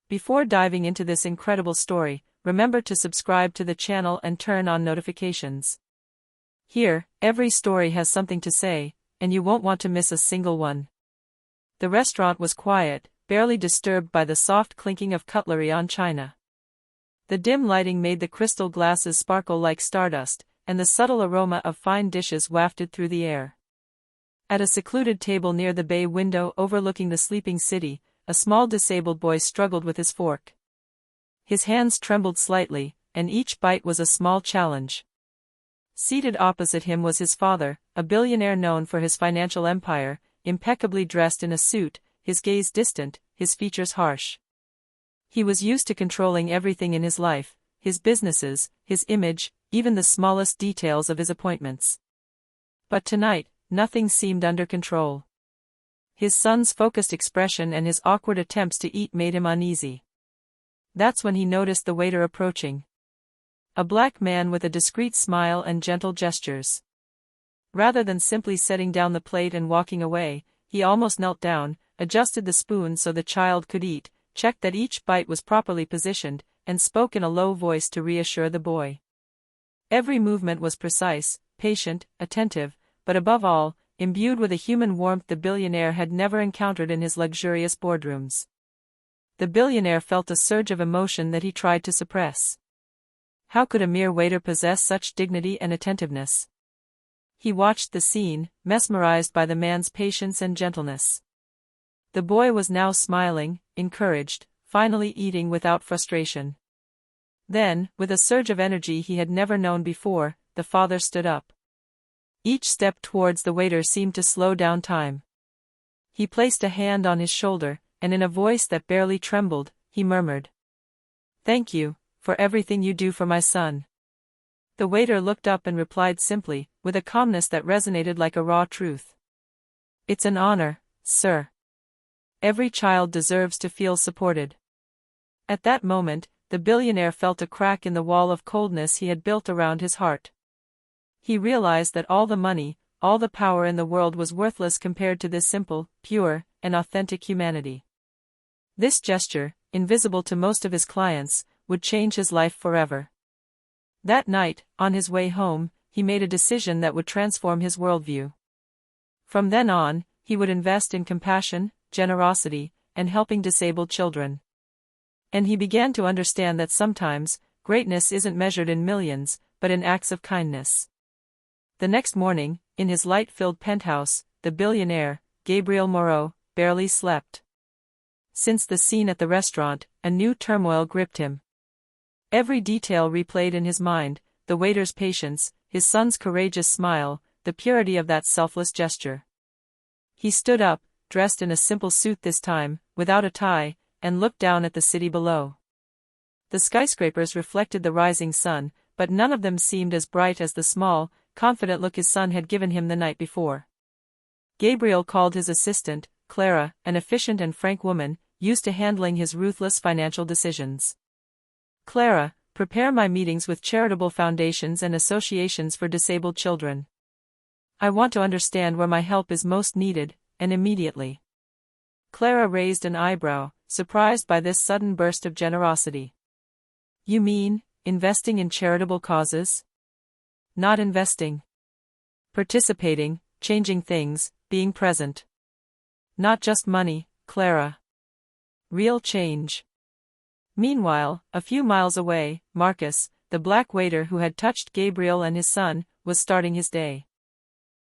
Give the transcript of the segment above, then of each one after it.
Before diving into this incredible story, remember to subscribe to the channel and turn on notifications. Here, every story has something to say, and you won't want to miss a single one. The restaurant was quiet, barely disturbed by the soft clinking of cutlery on china. The dim lighting made the crystal glasses sparkle like stardust, and the subtle aroma of fine dishes wafted through the air. At a secluded table near the bay window overlooking the sleeping city, a small disabled boy struggled with his fork. His hands trembled slightly, and each bite was a small challenge. Seated opposite him was his father, a billionaire known for his financial empire, impeccably dressed in a suit, his gaze distant, his features harsh. He was used to controlling everything in his life, his businesses, his image, even the smallest details of his appointments. But tonight, nothing seemed under control. His son's focused expression and his awkward attempts to eat made him uneasy. That's when he noticed the waiter approaching. A black man with a discreet smile and gentle gestures. Rather than simply setting down the plate and walking away, he almost knelt down, adjusted the spoon so the child could eat, checked that each bite was properly positioned, and spoke in a low voice to reassure the boy. Every movement was precise, patient, attentive, but above all, imbued with a human warmth the billionaire had never encountered in his luxurious boardrooms. The billionaire felt a surge of emotion that he tried to suppress. How could a mere waiter possess such dignity and attentiveness? He watched the scene, mesmerized by the man's patience and gentleness. The boy was now smiling, encouraged, finally eating without frustration. Then, with a surge of energy he had never known before, the father stood up. Each step towards the waiter seemed to slow down time. He placed a hand on his shoulder, and in a voice that barely trembled, he murmured, "Thank you, for everything you do for my son." The waiter looked up and replied simply, with a calmness that resonated like a raw truth. "It's an honor, sir. Every child deserves to feel supported." At that moment, the billionaire felt a crack in the wall of coldness he had built around his heart. He realized that all the money, all the power in the world was worthless compared to this simple, pure, and authentic humanity. This gesture, invisible to most of his clients, would change his life forever. That night, on his way home, he made a decision that would transform his worldview. From then on, he would invest in compassion, generosity, and helping disabled children. And he began to understand that sometimes, greatness isn't measured in millions, but in acts of kindness. The next morning, in his light-filled penthouse, the billionaire, Gabriel Moreau, barely slept. Since the scene at the restaurant, a new turmoil gripped him. Every detail replayed in his mind, the waiter's patience, his son's courageous smile, the purity of that selfless gesture. He stood up, dressed in a simple suit this time, without a tie, and looked down at the city below. The skyscrapers reflected the rising sun, but none of them seemed as bright as the small, confident look his son had given him the night before. Gabriel called his assistant, Clara, an efficient and frank woman, used to handling his ruthless financial decisions. "Clara, prepare my meetings with charitable foundations and associations for disabled children. I want to understand where my help is most needed, and immediately." Clara raised an eyebrow, surprised by this sudden burst of generosity. "You mean, investing in charitable causes?" "Not investing. Participating, changing things, being present. Not just money, Clara. Real change." Meanwhile, a few miles away, Marcus, the black waiter who had touched Gabriel and his son, was starting his day.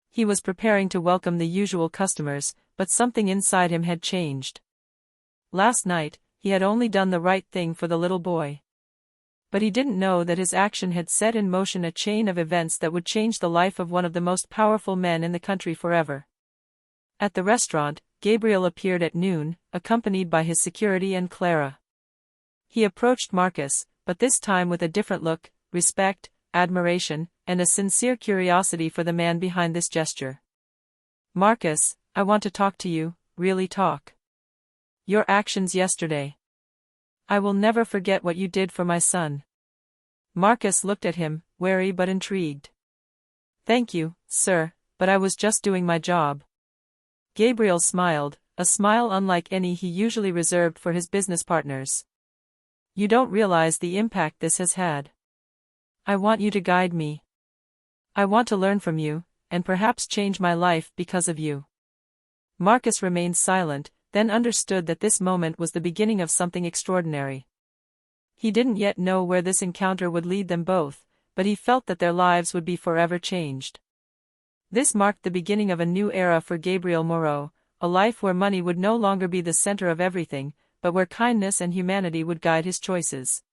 He was preparing to welcome the usual customers, but something inside him had changed. Last night, he had only done the right thing for the little boy. But he didn't know that his action had set in motion a chain of events that would change the life of one of the most powerful men in the country forever. At the restaurant, Gabriel appeared at noon, accompanied by his security and Clara. He approached Marcus, but this time with a different look, respect, admiration, and a sincere curiosity for the man behind this gesture. "Marcus, I want to talk to you, really talk. Your actions yesterday. I will never forget what you did for my son." Marcus looked at him, wary but intrigued. "Thank you, sir, but I was just doing my job." Gabriel smiled, a smile unlike any he usually reserved for his business partners. You don't realize the impact this has had. I want you to guide me. I want to learn from you, and perhaps change my life because of you." Marcus remained silent, then understood that this moment was the beginning of something extraordinary. He didn't yet know where this encounter would lead them both, but he felt that their lives would be forever changed. This marked the beginning of a new era for Gabriel Moreau, a life where money would no longer be the center of everything, but where kindness and humanity would guide his choices.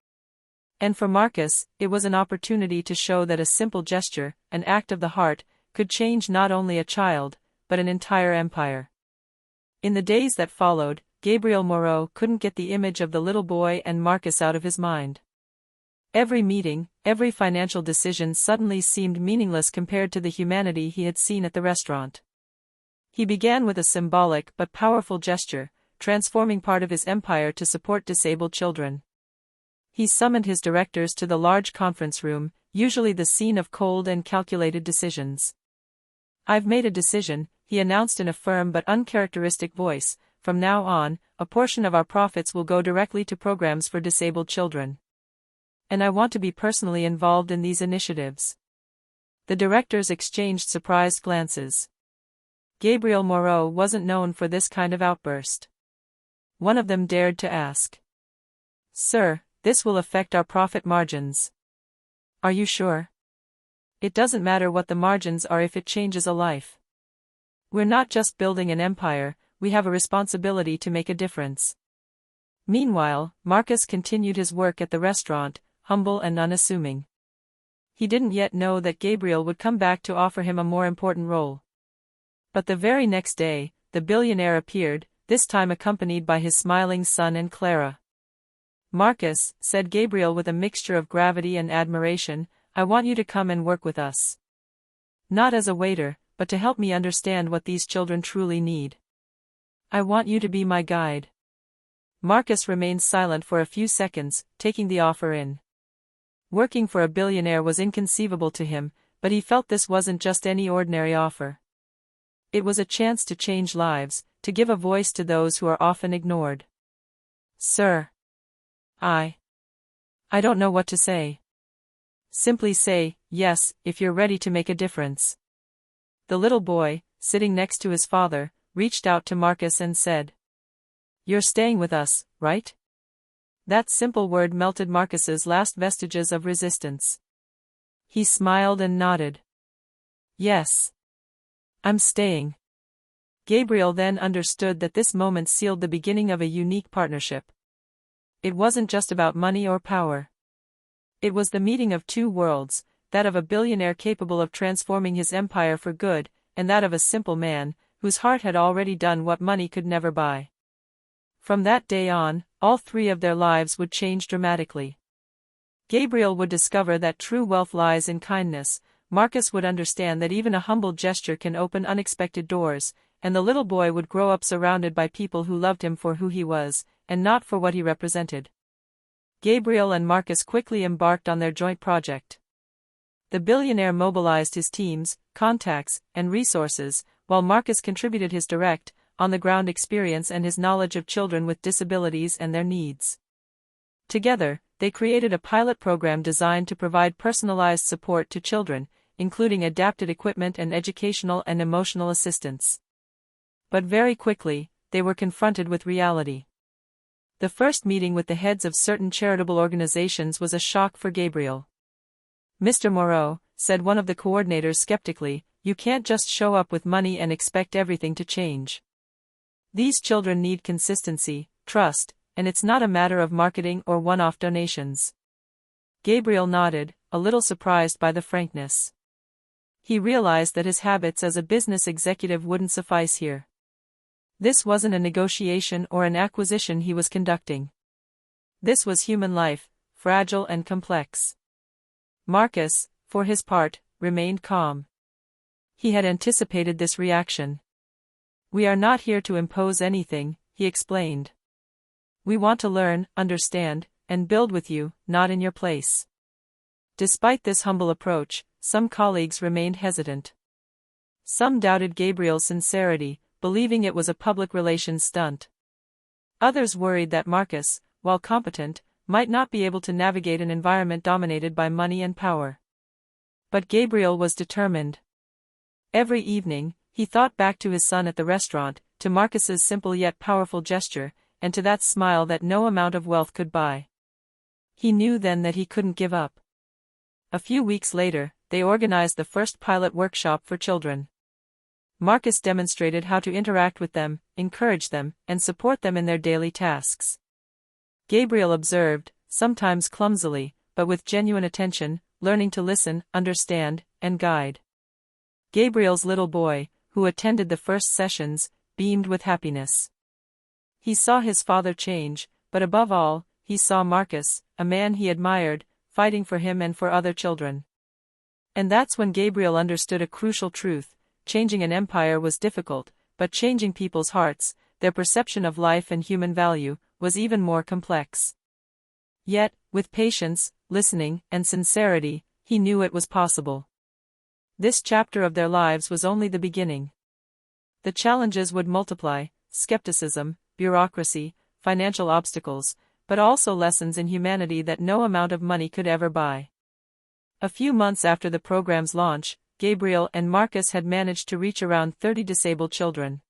And for Marcus, it was an opportunity to show that a simple gesture, an act of the heart, could change not only a child, but an entire empire. In the days that followed, Gabriel Moreau couldn't get the image of the little boy and Marcus out of his mind. Every meeting, every financial decision suddenly seemed meaningless compared to the humanity he had seen at the restaurant. He began with a symbolic but powerful gesture, transforming part of his empire to support disabled children. He summoned his directors to the large conference room, usually the scene of cold and calculated decisions. "I've made a decision," he announced in a firm but uncharacteristic voice. "From now on, a portion of our profits will go directly to programs for disabled children. And I want to be personally involved in these initiatives." The directors exchanged surprised glances. Gabriel Moreau wasn't known for this kind of outburst. One of them dared to ask, "Sir, this will affect our profit margins." "Are you sure?" "It doesn't matter what the margins are if it changes a life. We're not just building an empire, we have a responsibility to make a difference." Meanwhile, Marcus continued his work at the restaurant, humble and unassuming. He didn't yet know that Gabriel would come back to offer him a more important role. But the very next day, the billionaire appeared, this time accompanied by his smiling son and Clara. "Marcus," said Gabriel with a mixture of gravity and admiration, "I want you to come and work with us. Not as a waiter, but to help me understand what these children truly need. I want you to be my guide." Marcus remained silent for a few seconds, taking the offer in. Working for a billionaire was inconceivable to him, but he felt this wasn't just any ordinary offer. It was a chance to change lives, to give a voice to those who are often ignored. "Sir. I don't know what to say." "Simply say, yes, if you're ready to make a difference." The little boy, sitting next to his father, reached out to Marcus and said, "You're staying with us, right?" That simple word melted Marcus's last vestiges of resistance. He smiled and nodded. "Yes. I'm staying." Gabriel then understood that this moment sealed the beginning of a unique partnership. It wasn't just about money or power. It was the meeting of two worlds, that of a billionaire capable of transforming his empire for good, and that of a simple man, whose heart had already done what money could never buy. From that day on, all three of their lives would change dramatically. Gabriel would discover that true wealth lies in kindness, Marcus would understand that even a humble gesture can open unexpected doors, and the little boy would grow up surrounded by people who loved him for who he was, and not for what he represented. Gabriel and Marcus quickly embarked on their joint project. The billionaire mobilized his teams, contacts, and resources, while Marcus contributed his direct, on-the-ground experience and his knowledge of children with disabilities and their needs. Together, they created a pilot program designed to provide personalized support to children, including adapted equipment and educational and emotional assistance. But very quickly, they were confronted with reality. The first meeting with the heads of certain charitable organizations was a shock for Gabriel. "Mr. Moreau," said one of the coordinators skeptically, "you can't just show up with money and expect everything to change. These children need consistency, trust, and it's not a matter of marketing or one-off donations." Gabriel nodded, a little surprised by the frankness. He realized that his habits as a business executive wouldn't suffice here. This wasn't a negotiation or an acquisition he was conducting. This was human life, fragile and complex. Marcus, for his part, remained calm. He had anticipated this reaction. "We are not here to impose anything," he explained. "We want to learn, understand, and build with you, not in your place." Despite this humble approach, some colleagues remained hesitant. Some doubted Gabriel's sincerity, believing it was a public relations stunt. Others worried that Marcus, while competent, might not be able to navigate an environment dominated by money and power. But Gabriel was determined. Every evening, he thought back to his son at the restaurant, to Marcus's simple yet powerful gesture, and to that smile that no amount of wealth could buy. He knew then that he couldn't give up. A few weeks later, they organized the first pilot workshop for children. Marcus demonstrated how to interact with them, encourage them, and support them in their daily tasks. Gabriel observed, sometimes clumsily, but with genuine attention, learning to listen, understand, and guide. Gabriel's little boy, who attended the first sessions, beamed with happiness. He saw his father change, but above all, he saw Marcus, a man he admired, fighting for him and for other children. And that's when Gabriel understood a crucial truth: changing an empire was difficult, but changing people's hearts, their perception of life and human value, was even more complex. Yet, with patience, listening, and sincerity, he knew it was possible. This chapter of their lives was only the beginning. The challenges would multiply: skepticism, bureaucracy, financial obstacles, but also lessons in humanity that no amount of money could ever buy. A few months after the program's launch, Gabriel and Marcus had managed to reach around 30 disabled children.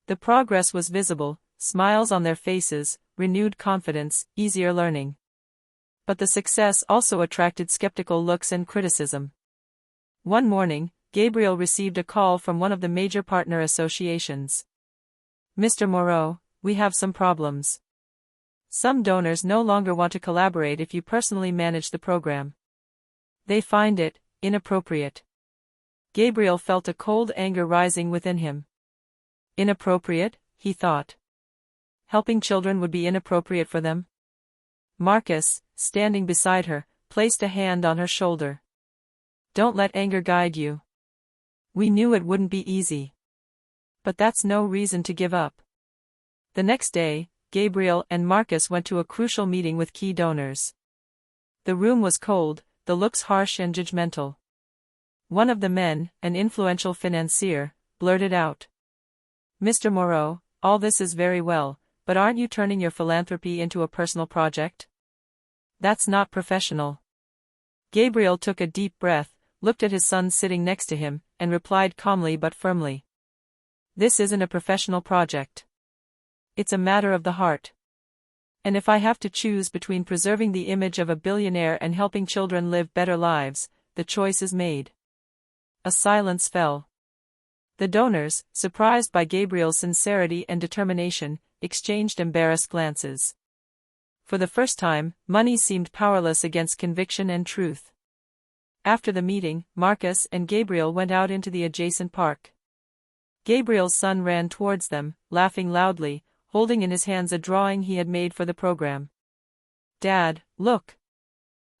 The progress was visible: smiles on their faces, renewed confidence, easier learning. But the success also attracted skeptical looks and criticism. One morning, Gabriel received a call from one of the major partner associations. "Mr. Moreau, we have some problems. Some donors no longer want to collaborate if you personally manage the program. They find it inappropriate." Gabriel felt a cold anger rising within him. Inappropriate, he thought. Helping children would be inappropriate for them? Marcus, standing beside her, placed a hand on her shoulder. "Don't let anger guide you. We knew it wouldn't be easy. But that's no reason to give up." The next day, Gabriel and Marcus went to a crucial meeting with key donors. The room was cold, the looks harsh and judgmental. One of the men, an influential financier, blurted out, "Mr. Moreau, all this is very well, but aren't you turning your philanthropy into a personal project? That's not professional." Gabriel took a deep breath, looked at his son sitting next to him, and replied calmly but firmly, "This isn't a professional project. It's a matter of the heart. And if I have to choose between preserving the image of a billionaire and helping children live better lives, the choice is made." A silence fell. The donors, surprised by Gabriel's sincerity and determination, exchanged embarrassed glances. For the first time, money seemed powerless against conviction and truth. After the meeting, Marcus and Gabriel went out into the adjacent park. Gabriel's son ran towards them, laughing loudly, holding in his hands a drawing he had made for the program. "Dad, look!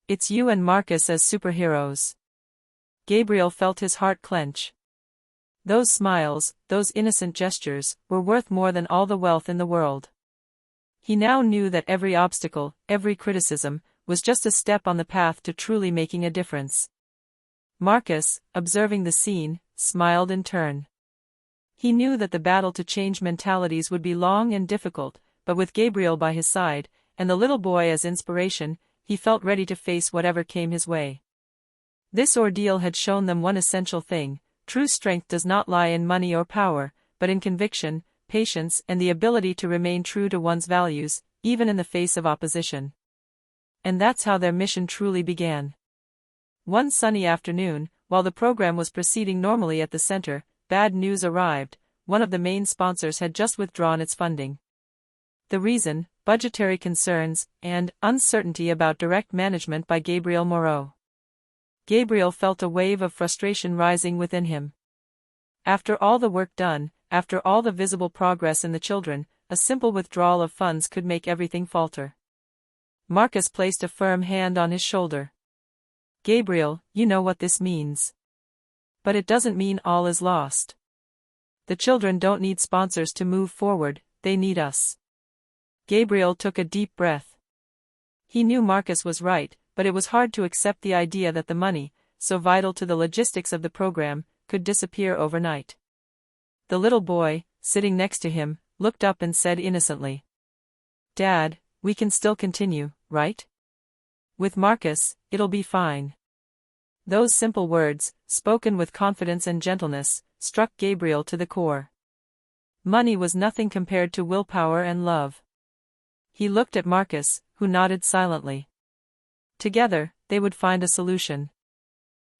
It's you and Marcus as superheroes." Gabriel felt his heart clench. Those smiles, those innocent gestures, were worth more than all the wealth in the world. He now knew that every obstacle, every criticism, was just a step on the path to truly making a difference. Marcus, observing the scene, smiled in turn. He knew that the battle to change mentalities would be long and difficult, but with Gabriel by his side, and the little boy as inspiration, he felt ready to face whatever came his way. This ordeal had shown them one essential thing: true strength does not lie in money or power, but in conviction, patience, and the ability to remain true to one's values, even in the face of opposition. And that's how their mission truly began. One sunny afternoon, while the program was proceeding normally at the center, bad news arrived: one of the main sponsors had just withdrawn its funding. The reason: budgetary concerns, and uncertainty about direct management by Gabriel Moreau. Gabriel felt a wave of frustration rising within him. After all the work done, after all the visible progress in the children, a simple withdrawal of funds could make everything falter. Marcus placed a firm hand on his shoulder. "Gabriel, you know what this means. But it doesn't mean all is lost. The children don't need sponsors to move forward, they need us." Gabriel took a deep breath. He knew Marcus was right, but it was hard to accept the idea that the money, so vital to the logistics of the program, could disappear overnight. The little boy, sitting next to him, looked up and said innocently, "Dad, we can still continue, right? With Marcus, it'll be fine. Those simple words, spoken with confidence and gentleness, struck Gabriel to the core. Money was nothing compared to willpower and love. He looked at Marcus, who nodded silently. Together, they would find a solution.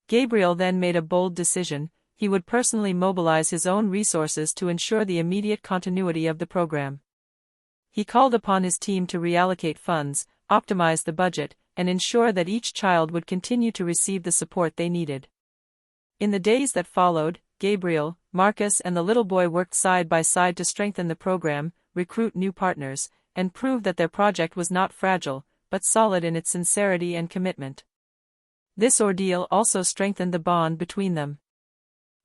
Gabriel then made a bold decision: he would personally mobilize his own resources to ensure the immediate continuity of the program. He called upon his team to reallocate funds, optimize the budget, and ensure that each child would continue to receive the support they needed. In the days that followed, Gabriel, Marcus and the little boy worked side by side to strengthen the program, recruit new partners, and prove that their project was not fragile, but solid in its sincerity and commitment. This ordeal also strengthened the bond between them.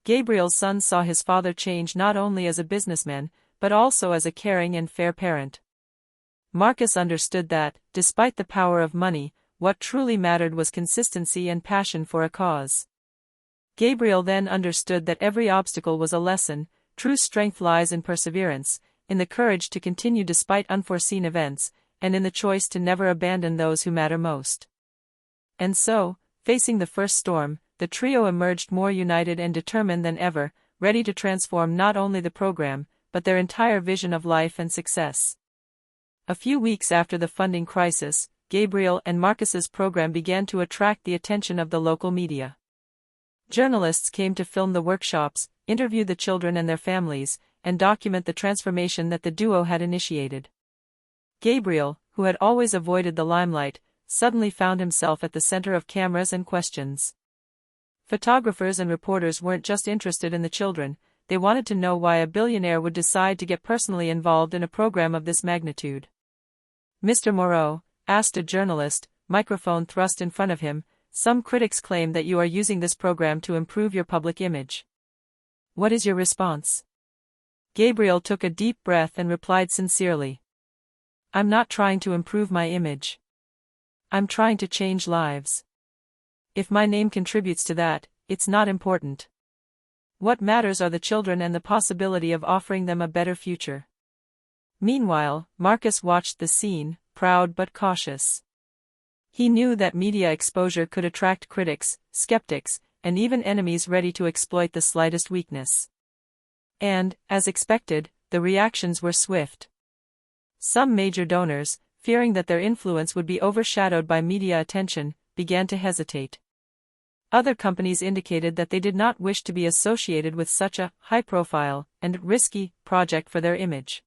Gabriel's son saw his father change not only as a businessman, but also as a caring and fair parent. Marcus understood that, despite the power of money, what truly mattered was consistency and passion for a cause. Gabriel then understood that every obstacle was a lesson. True strength lies in perseverance, in the courage to continue despite unforeseen events, and in the choice to never abandon those who matter most. And so, facing the first storm, the trio emerged more united and determined than ever, ready to transform not only the program, but their entire vision of life and success. A few weeks after the funding crisis, Gabriel and Marcus's program began to attract the attention of the local media. Journalists came to film the workshops, interview the children and their families, and document the transformation that the duo had initiated. Gabriel, who had always avoided the limelight, suddenly found himself at the center of cameras and questions. Photographers and reporters weren't just interested in the children, they wanted to know why a billionaire would decide to get personally involved in a program of this magnitude. "Mr. Moreau," asked a journalist, microphone thrust in front of him, "some critics claim that you are using this program to improve your public image. What is your response?" Gabriel took a deep breath and replied sincerely. "I'm not trying to improve my image. I'm trying to change lives. If my name contributes to that, it's not important. What matters are the children and the possibility of offering them a better future." Meanwhile, Marcus watched the scene, proud but cautious. He knew that media exposure could attract critics, skeptics, and even enemies ready to exploit the slightest weakness. And, as expected, the reactions were swift. Some major donors, fearing that their influence would be overshadowed by media attention, began to hesitate. Other companies indicated that they did not wish to be associated with such a high-profile and risky project for their image.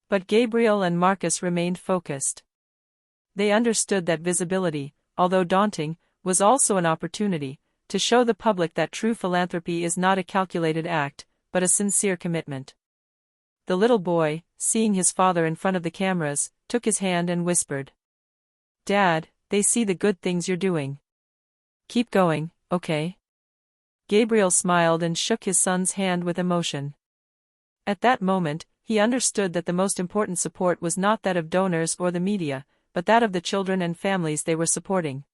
But Gabriel and Marcus remained focused. They understood that visibility, although daunting, was also an opportunity to show the public that true philanthropy is not a calculated act, but a sincere commitment. The little boy, seeing his father in front of the cameras, took his hand and whispered, "Dad, they see the good things you're doing. Keep going, okay?" Gabriel smiled and shook his son's hand with emotion. At that moment, he understood that the most important support was not that of donors or the media, but that of the children and families they were supporting.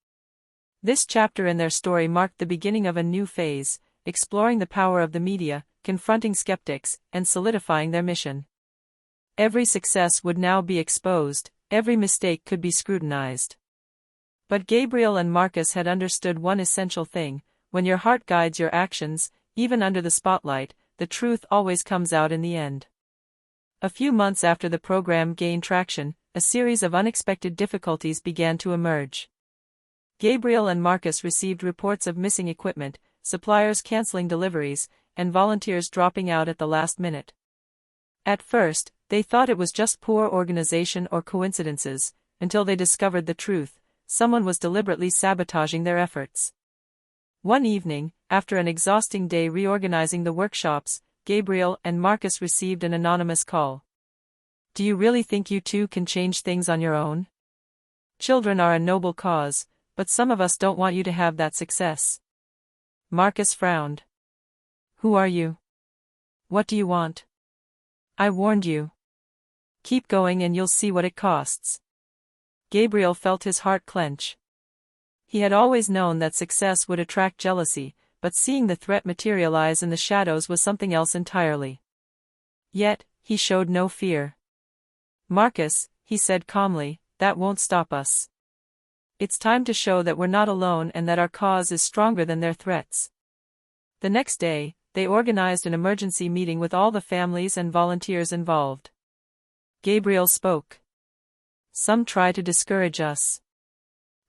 This chapter in their story marked the beginning of a new phase, exploring the power of the media, confronting skeptics, and solidifying their mission. Every success would now be exposed, every mistake could be scrutinized. But Gabriel and Marcus had understood one essential thing: when your heart guides your actions, even under the spotlight, the truth always comes out in the end. A few months after the program gained traction, a series of unexpected difficulties began to emerge. Gabriel and Marcus received reports of missing equipment, suppliers canceling deliveries, and volunteers dropping out at the last minute. At first, they thought it was just poor organization or coincidences, until they discovered the truth: someone was deliberately sabotaging their efforts. One evening, after an exhausting day reorganizing the workshops, Gabriel and Marcus received an anonymous call. "Do you really think you two can change things on your own? Children are a noble cause, but some of us don't want you to have that success." Marcus frowned. "Who are you? What do you want? I warned you. Keep going and you'll see what it costs." Gabriel felt his heart clench. He had always known that success would attract jealousy, but seeing the threat materialize in the shadows was something else entirely. Yet, he showed no fear. "Marcus," he said calmly, that won't stop us. It's time to show that we're not alone and that our cause is stronger than their threats. The next day, they organized an emergency meeting with all the families and volunteers involved. Gabriel spoke. Some try to discourage us.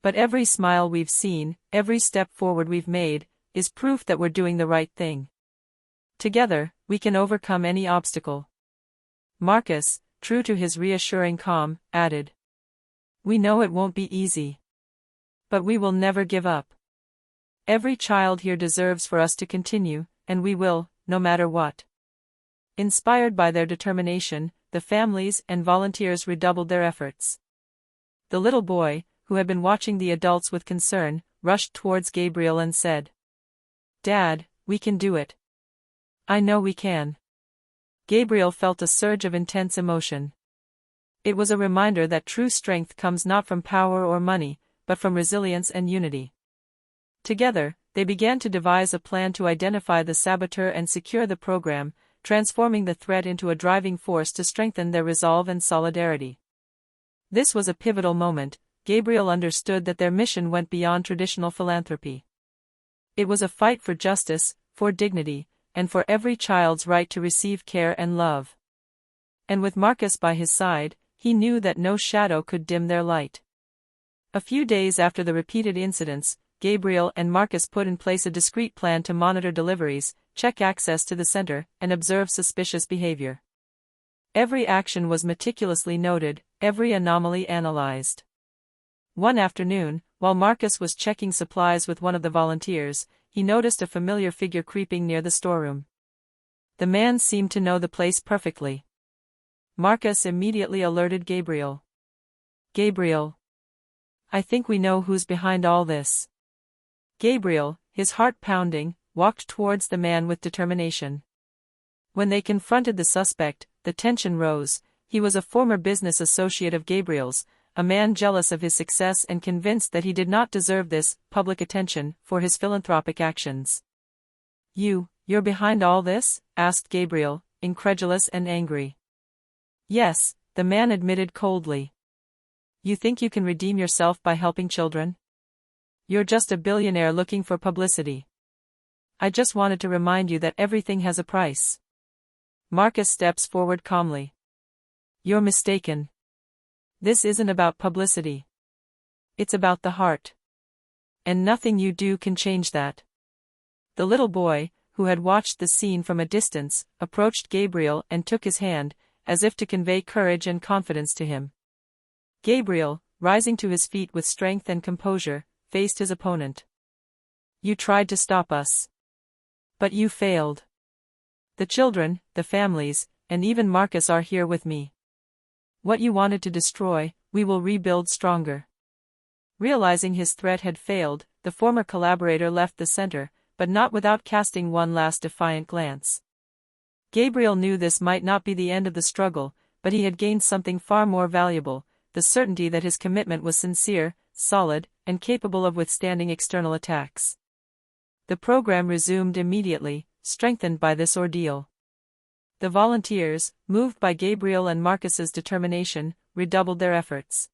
But every smile we've seen, every step forward we've made, is proof that we're doing the right thing. Together, we can overcome any obstacle. Marcus, true to his reassuring calm, added. We know it won't be easy. But we will never give up. Every child here deserves for us to continue, and we will, no matter what. Inspired by their determination, the families and volunteers redoubled their efforts. The little boy, who had been watching the adults with concern, rushed towards Gabriel and said, Dad, we can do it. I know we can. Gabriel felt a surge of intense emotion. It was a reminder that true strength comes not from power or money, but from resilience and unity. Together, they began to devise a plan to identify the saboteur and secure the program, transforming the threat into a driving force to strengthen their resolve and solidarity. This was a pivotal moment. Gabriel understood that their mission went beyond traditional philanthropy. It was a fight for justice, for dignity, and for every child's right to receive care and love. And with Marcus by his side, he knew that no shadow could dim their light. A few days after the repeated incidents, Gabriel and Marcus put in place a discreet plan to monitor deliveries, check access to the center, and observe suspicious behavior. Every action was meticulously noted, every anomaly analyzed. One afternoon, while Marcus was checking supplies with one of the volunteers, he noticed a familiar figure creeping near the storeroom. The man seemed to know the place perfectly. Marcus immediately alerted Gabriel. Gabriel. I think we know who's behind all this. Gabriel, his heart pounding, walked towards the man with determination. When they confronted the suspect, the tension rose. He was a former business associate of Gabriel's, a man jealous of his success and convinced that he did not deserve this public attention for his philanthropic actions. You're behind all this? Asked Gabriel, incredulous and angry. Yes, the man admitted coldly. You think you can redeem yourself by helping children? You're just a billionaire looking for publicity. I just wanted to remind you that everything has a price. Marcus steps forward calmly. You're mistaken. This isn't about publicity. It's about the heart. And nothing you do can change that. The little boy, who had watched the scene from a distance, approached Gabriel and took his hand, as if to convey courage and confidence to him. Gabriel, rising to his feet with strength and composure, faced his opponent. You tried to stop us. But you failed. The children, the families, and even Marcus are here with me. What you wanted to destroy, we will rebuild stronger. Realizing his threat had failed, the former collaborator left the center, but not without casting one last defiant glance. Gabriel knew this might not be the end of the struggle, but he had gained something far more valuable, the certainty that his commitment was sincere, solid, and capable of withstanding external attacks. The program resumed immediately, strengthened by this ordeal. The volunteers, moved by Gabriel and Marcus's determination, redoubled their efforts.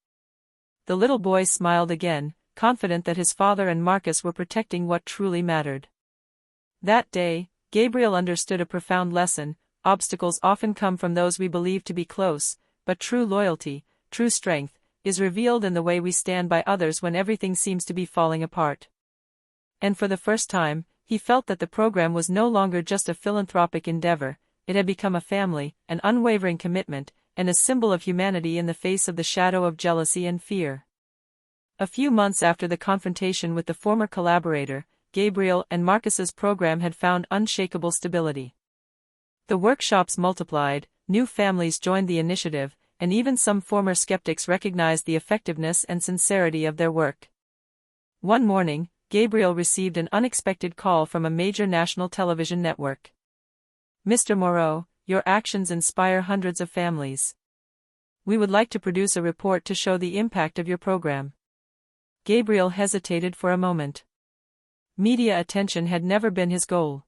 The little boy smiled again, confident that his father and Marcus were protecting what truly mattered. That day, Gabriel understood a profound lesson. Obstacles often come from those we believe to be close, but true loyalty, true strength, is revealed in the way we stand by others when everything seems to be falling apart. And for the first time, he felt that the program was no longer just a philanthropic endeavor. It had become a family, an unwavering commitment, and a symbol of humanity in the face of the shadow of jealousy and fear. A few months after the confrontation with the former collaborator, Gabriel and Marcus's program had found unshakable stability. The workshops multiplied, new families joined the initiative, and even some former skeptics recognized the effectiveness and sincerity of their work. One morning, Gabriel received an unexpected call from a major national television network. Mr. Moreau, your actions inspire hundreds of families. We would like to produce a report to show the impact of your program. Gabriel hesitated for a moment. Media attention had never been his goal.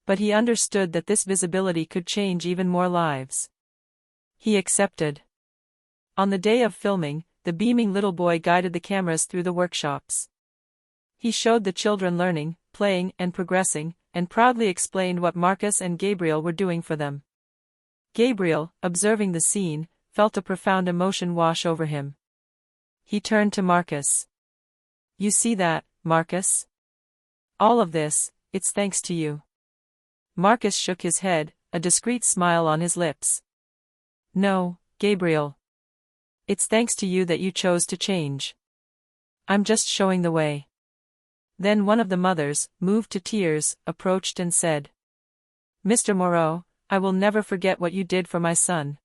But he understood that this visibility could change even more lives. He accepted. On the day of filming, the beaming little boy guided the cameras through the workshops. He showed the children learning, playing, and progressing, and proudly explained what Marcus and Gabriel were doing for them. Gabriel, observing the scene, felt a profound emotion wash over him. He turned to Marcus. "You see that, Marcus? All of this, it's thanks to you." Marcus shook his head, a discreet smile on his lips. "No, Gabriel. It's thanks to you that you chose to change. I'm just showing the way." Then one of the mothers, moved to tears, approached and said, "Mr. Moreau, I will never forget what you did for my son.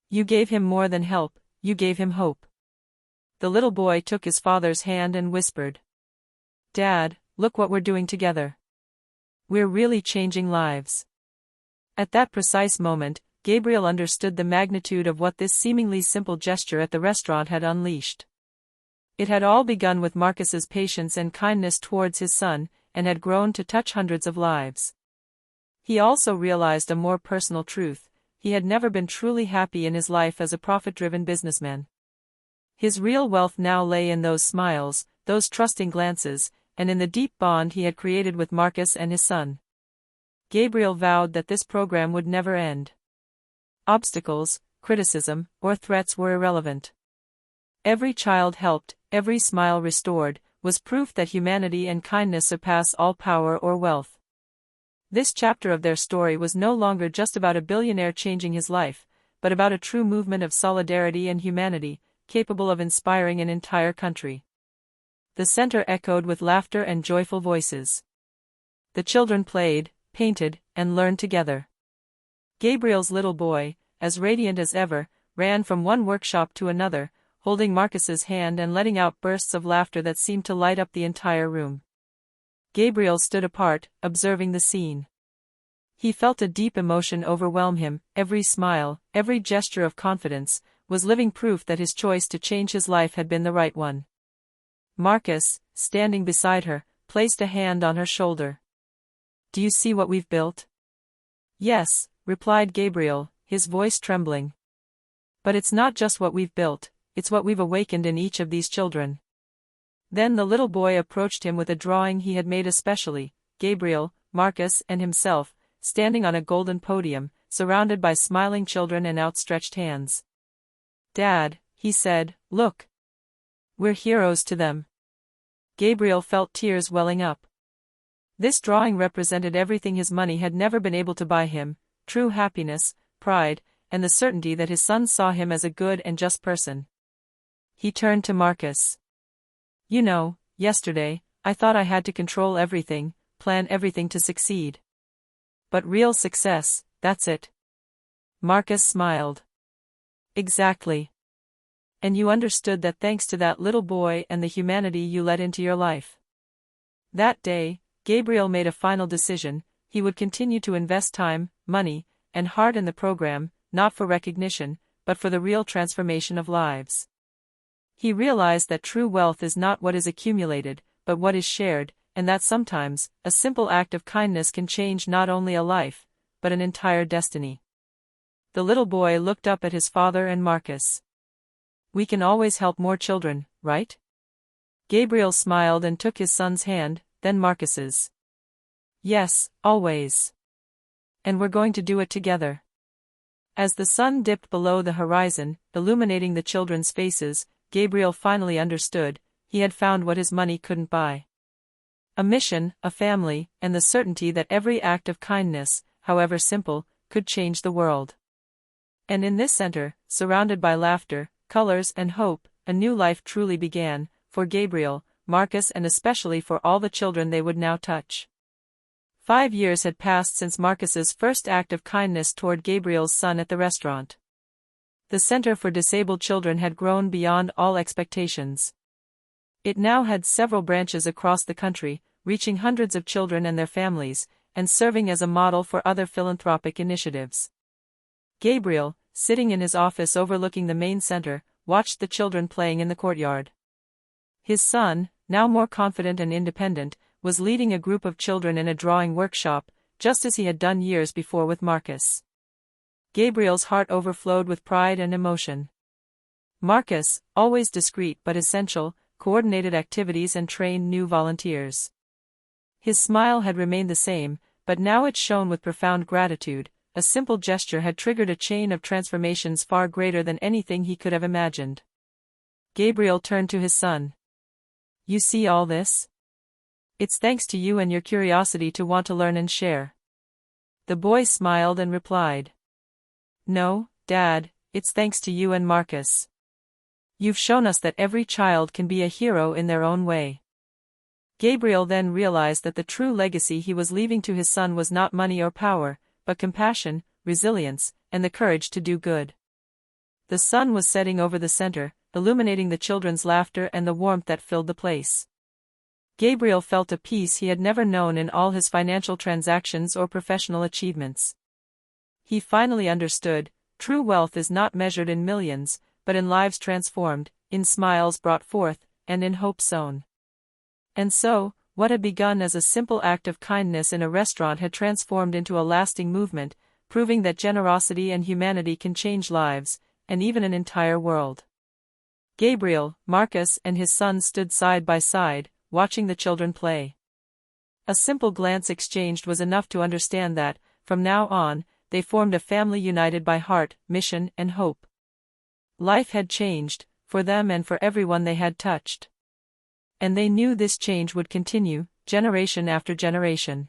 You gave him more than help, you gave him hope." The little boy took his father's hand and whispered, "Dad, look what we're doing together. We're really changing lives." At that precise moment, Gabriel understood the magnitude of what this seemingly simple gesture at the restaurant had unleashed. It had all begun with Marcus's patience and kindness towards his son, and had grown to touch hundreds of lives. He also realized a more personal truth: he had never been truly happy in his life as a profit-driven businessman. His real wealth now lay in those smiles, those trusting glances, and in the deep bond he had created with Marcus and his son. Gabriel vowed that this program would never end. Obstacles, criticism, or threats were irrelevant. Every child helped, every smile restored, was proof that humanity and kindness surpass all power or wealth. This chapter of their story was no longer just about a billionaire changing his life, but about a true movement of solidarity and humanity, capable of inspiring an entire country. The center echoed with laughter and joyful voices. The children played, painted, and learned together. Gabriel's little boy, as radiant as ever, ran from one workshop to another, holding Marcus's hand and letting out bursts of laughter that seemed to light up the entire room. Gabriel stood apart, observing the scene. He felt a deep emotion overwhelm him. Every smile, every gesture of confidence, was living proof that his choice to change his life had been the right one. Marcus, standing beside her, placed a hand on her shoulder. "Do you see what we've built?" "Yes," replied Gabriel, his voice trembling. "But it's not just what we've built, it's what we've awakened in each of these children." Then the little boy approached him with a drawing he had made especially: Gabriel, Marcus, and himself, standing on a golden podium, surrounded by smiling children and outstretched hands. "Dad," he said, "look. We're heroes to them." Gabriel felt tears welling up. This drawing represented everything his money had never been able to buy him: true happiness, pride, and the certainty that his son saw him as a good and just person. He turned to Marcus. "You know, yesterday, I thought I had to control everything, plan everything to succeed. But real success, that's it." Marcus smiled. "Exactly. And you understood that thanks to that little boy and the humanity you let into your life." That day, Gabriel made a final decision: he would continue to invest time, money, and heart in the program, not for recognition, but for the real transformation of lives. He realized that true wealth is not what is accumulated, but what is shared, and that sometimes, a simple act of kindness can change not only a life, but an entire destiny. The little boy looked up at his father and Marcus. "We can always help more children, right?" Gabriel smiled and took his son's hand, then Marcus's. "Yes, always. And we're going to do it together." As the sun dipped below the horizon, illuminating the children's faces, Gabriel finally understood: he had found what his money couldn't buy. A mission, a family, and the certainty that every act of kindness, however simple, could change the world. And in this center, surrounded by laughter, colors, and hope, a new life truly began, for Gabriel, Marcus, and especially for all the children they would now touch. 5 years had passed since Marcus's first act of kindness toward Gabriel's son at the restaurant. The Center for Disabled Children had grown beyond all expectations. It now had several branches across the country, reaching hundreds of children and their families, and serving as a model for other philanthropic initiatives. Gabriel, sitting in his office overlooking the main center, watched the children playing in the courtyard. His son, now more confident and independent, was leading a group of children in a drawing workshop, just as he had done years before with Marcus. Gabriel's heart overflowed with pride and emotion. Marcus, always discreet but essential, coordinated activities and trained new volunteers. His smile had remained the same, but now it shone with profound gratitude. A simple gesture had triggered a chain of transformations far greater than anything he could have imagined. Gabriel turned to his son. "You see all this? It's thanks to you and your curiosity to want to learn and share." The boy smiled and replied, "No, Dad, it's thanks to you and Marcus. You've shown us that every child can be a hero in their own way." Gabriel then realized that the true legacy he was leaving to his son was not money or power, but compassion, resilience, and the courage to do good. The sun was setting over the center, illuminating the children's laughter and the warmth that filled the place. Gabriel felt a peace he had never known in all his financial transactions or professional achievements. He finally understood, true wealth is not measured in millions, but in lives transformed, in smiles brought forth, and in hope sown. And so, what had begun as a simple act of kindness in a restaurant had transformed into a lasting movement, proving that generosity and humanity can change lives, and even an entire world. Gabriel, Marcus, and his son stood side by side, watching the children play. A simple glance exchanged was enough to understand that, from now on, they formed a family united by heart, mission, and hope. Life had changed, for them and for everyone they had touched. And they knew this change would continue, generation after generation.